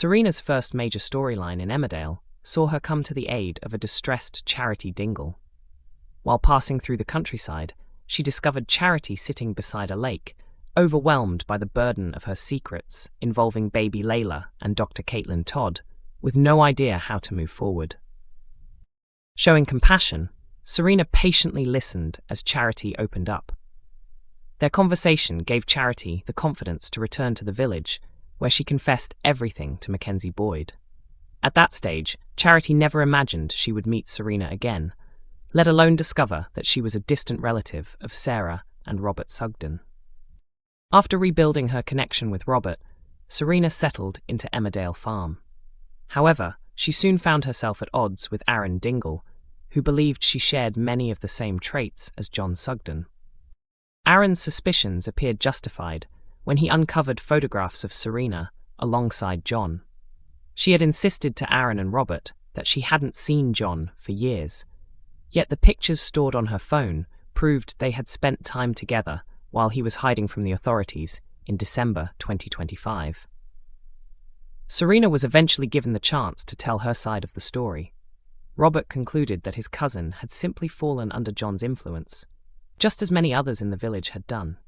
Serena's first major storyline in Emmerdale saw her come to the aid of a distressed Charity Dingle. While passing through the countryside, she discovered Charity sitting beside a lake, overwhelmed by the burden of her secrets involving baby Layla and Dr. Caitlin Todd, with no idea how to move forward. Showing compassion, Serena patiently listened as Charity opened up. Their conversation gave Charity the confidence to return to the village, where she confessed everything to Mackenzie Boyd. At that stage, Charity never imagined she would meet Serena again, let alone discover that she was a distant relative of Sarah and Robert Sugden. After rebuilding her connection with Robert, Serena settled into Emmerdale Farm. However, she soon found herself at odds with Aaron Dingle, who believed she shared many of the same traits as John Sugden. Aaron's suspicions appeared justified when he uncovered photographs of Serena alongside John. She had insisted to Aaron and Robert that she hadn't seen John for years, yet the pictures stored on her phone proved they had spent time together while he was hiding from the authorities in December 2025. Serena was eventually given the chance to tell her side of the story. Robert concluded that his cousin had simply fallen under John's influence, just as many others in the village had done.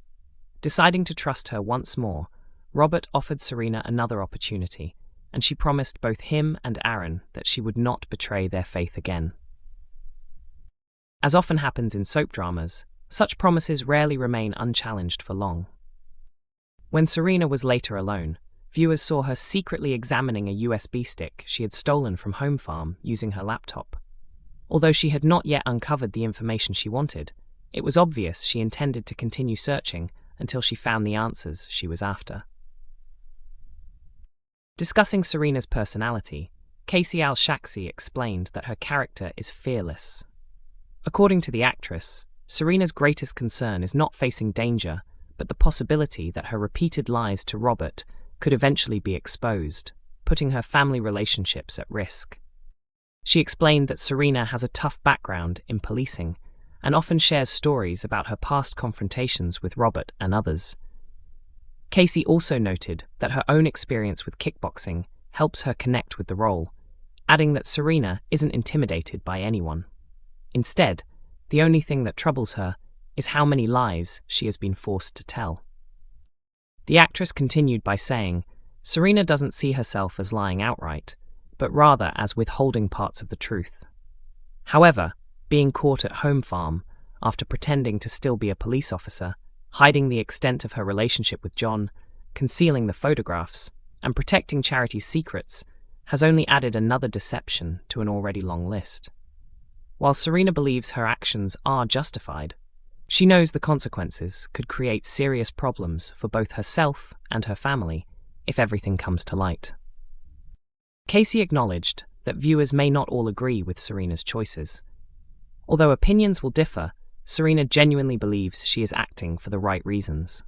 Deciding to trust her once more, Robert offered Serena another opportunity, and she promised both him and Aaron that she would not betray their faith again. As often happens in soap dramas, such promises rarely remain unchallenged for long. When Serena was later alone, viewers saw her secretly examining a USB stick she had stolen from Home Farm using her laptop. Although she had not yet uncovered the information she wanted, it was obvious she intended to continue searching until she found the answers she was after. Discussing Serena's personality, Casey Al-Shaqsy explained that her character is fearless. According to the actress, Serena's greatest concern is not facing danger, but the possibility that her repeated lies to Robert could eventually be exposed, putting her family relationships at risk. She explained that Serena has a tough background in policing and often shares stories about her past confrontations with Robert and others. Casey also noted that her own experience with kickboxing helps her connect with the role, adding that Serena isn't intimidated by anyone. Instead, the only thing that troubles her is how many lies she has been forced to tell. The actress continued by saying, Serena doesn't see herself as lying outright, but rather as withholding parts of the truth. However, being caught at Home Farm after pretending to still be a police officer, hiding the extent of her relationship with John, concealing the photographs, and protecting Charity's secrets has only added another deception to an already long list. While Serena believes her actions are justified, she knows the consequences could create serious problems for both herself and her family if everything comes to light. Casey acknowledged that viewers may not all agree with Serena's choices. Although opinions will differ, Serena genuinely believes she is acting for the right reasons.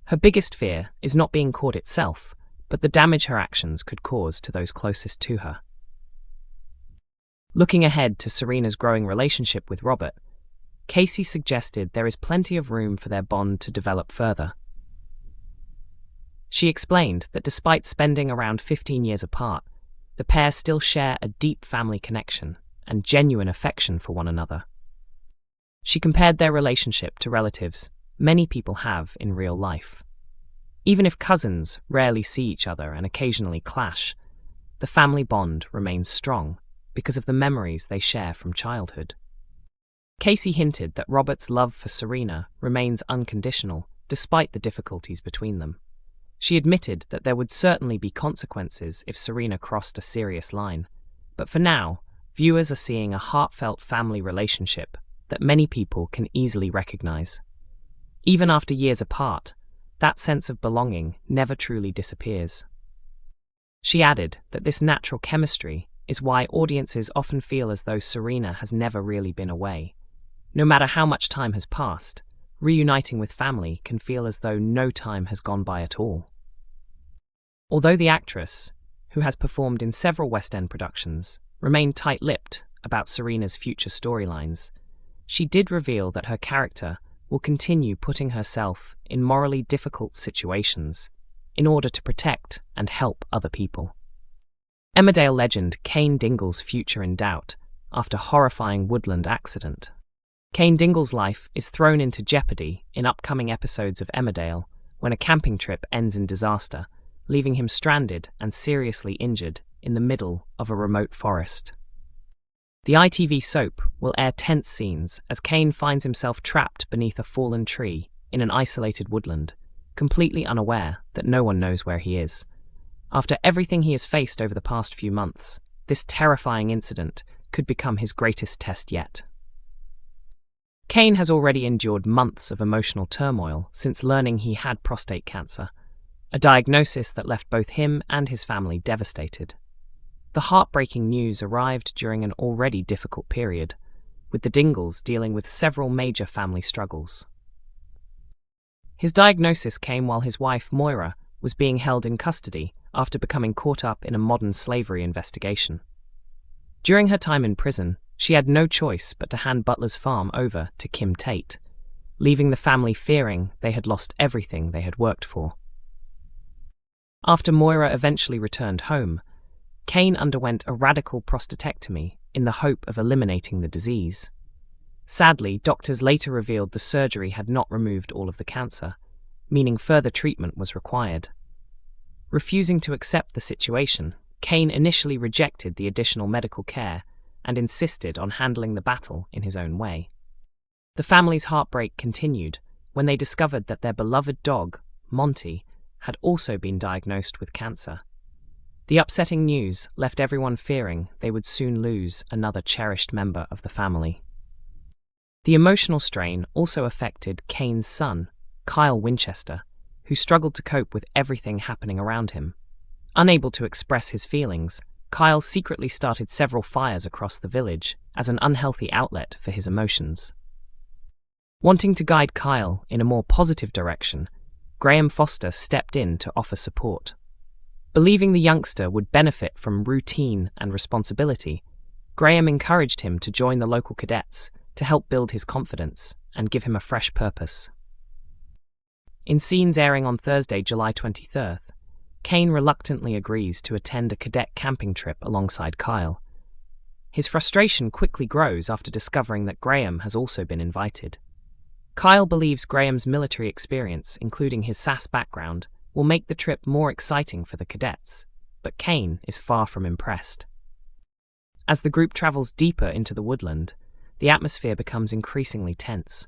Her biggest fear is not being caught itself, but the damage her actions could cause to those closest to her. Looking ahead to Serena's growing relationship with Robert, Casey suggested there is plenty of room for their bond to develop further. She explained that despite spending around 15 years apart, the pair still share a deep family connection and genuine affection for one another. She compared their relationship to relatives many people have in real life. Even if cousins rarely see each other and occasionally clash, the family bond remains strong because of the memories they share from childhood. Casey hinted that Robert's love for Serena remains unconditional despite the difficulties between them. She admitted that there would certainly be consequences if Serena crossed a serious line, but for now, viewers are seeing a heartfelt family relationship that many people can easily recognize. Even after years apart, that sense of belonging never truly disappears. She added that this natural chemistry is why audiences often feel as though Serena has never really been away. No matter how much time has passed, reuniting with family can feel as though no time has gone by at all. Although the actress, who has performed in several West End productions, remained tight-lipped about Serena's future storylines, she did reveal that her character will continue putting herself in morally difficult situations in order to protect and help other people. Emmerdale legend Casey Dingle's future in doubt after horrifying woodland accident. Casey Dingle's life is thrown into jeopardy in upcoming episodes of Emmerdale when a camping trip ends in disaster, leaving him stranded and seriously injured in the middle of a remote forest. The ITV soap will air tense scenes as Casey finds himself trapped beneath a fallen tree in an isolated woodland, completely unaware that no one knows where he is. After everything he has faced over the past few months, this terrifying incident could become his greatest test yet. Casey has already endured months of emotional turmoil since learning he had prostate cancer, a diagnosis that left both him and his family devastated. The heartbreaking news arrived during an already difficult period, with the Dingles dealing with several major family struggles. His diagnosis came while his wife, Moira, was being held in custody after becoming caught up in a modern slavery investigation. During her time in prison, she had no choice but to hand Butler's farm over to Tate, leaving the family fearing they had lost everything they had worked for. After Moira eventually returned home, Casey underwent a radical prostatectomy in the hope of eliminating the disease. Sadly, doctors later revealed the surgery had not removed all of the cancer, meaning further treatment was required. Refusing to accept the situation, Casey initially rejected the additional medical care and insisted on handling the battle in his own way. The family's heartbreak continued when they discovered that their beloved dog, Monty, had also been diagnosed with cancer. The upsetting news left everyone fearing they would soon lose another cherished member of the family. The emotional strain also affected Casey's son, Kyle Winchester, who struggled to cope with everything happening around him. Unable to express his feelings, Kyle secretly started several fires across the village as an unhealthy outlet for his emotions. Wanting to guide Kyle in a more positive direction, Graham Foster stepped in to offer support. Believing the youngster would benefit from routine and responsibility, Graham encouraged him to join the local cadets to help build his confidence and give him a fresh purpose. In scenes airing on Thursday, July 23rd, Casey reluctantly agrees to attend a cadet camping trip alongside Kyle. His frustration quickly grows after discovering that Graham has also been invited. Kyle believes Graham's military experience, including his SAS background, will make the trip more exciting for the cadets, but Casey is far from impressed. As the group travels deeper into the woodland, the atmosphere becomes increasingly tense.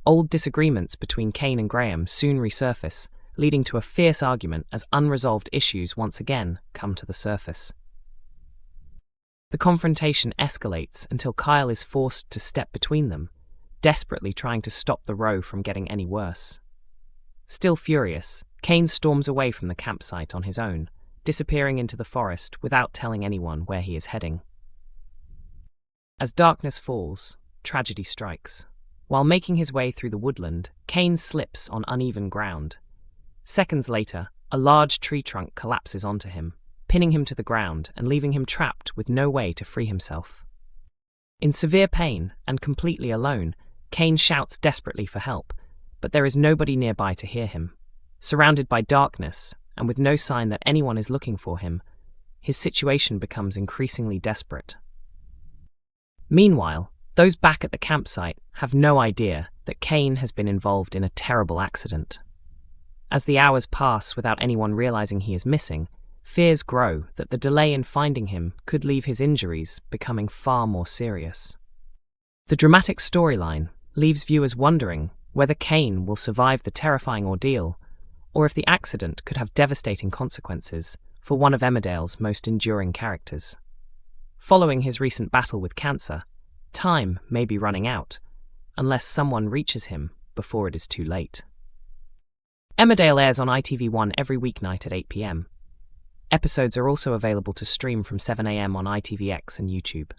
Old disagreements between Casey and Graham soon resurface, leading to a fierce argument as unresolved issues once again come to the surface. The confrontation escalates until Kyle is forced to step between them, desperately trying to stop the row from getting any worse. Still furious, Casey storms away from the campsite on his own, disappearing into the forest without telling anyone where he is heading. As darkness falls, tragedy strikes. While making his way through the woodland, Casey slips on uneven ground. Seconds later, a large tree trunk collapses onto him, pinning him to the ground and leaving him trapped with no way to free himself. In severe pain and completely alone, Casey shouts desperately for help, but there is nobody nearby to hear him. Surrounded by darkness and with no sign that anyone is looking for him, his situation becomes increasingly desperate. Meanwhile, those back at the campsite have no idea that Casey has been involved in a terrible accident. As the hours pass without anyone realizing he is missing, fears grow that the delay in finding him could leave his injuries becoming far more serious. The dramatic storyline leaves viewers wondering whether Casey will survive the terrifying ordeal, or if the accident could have devastating consequences for one of Emmerdale's most enduring characters. Following his recent battle with cancer, time may be running out, unless someone reaches him before it is too late. Emmerdale airs on ITV1 every weeknight at 8 p.m. Episodes are also available to stream from 7 a.m. on ITVX and YouTube.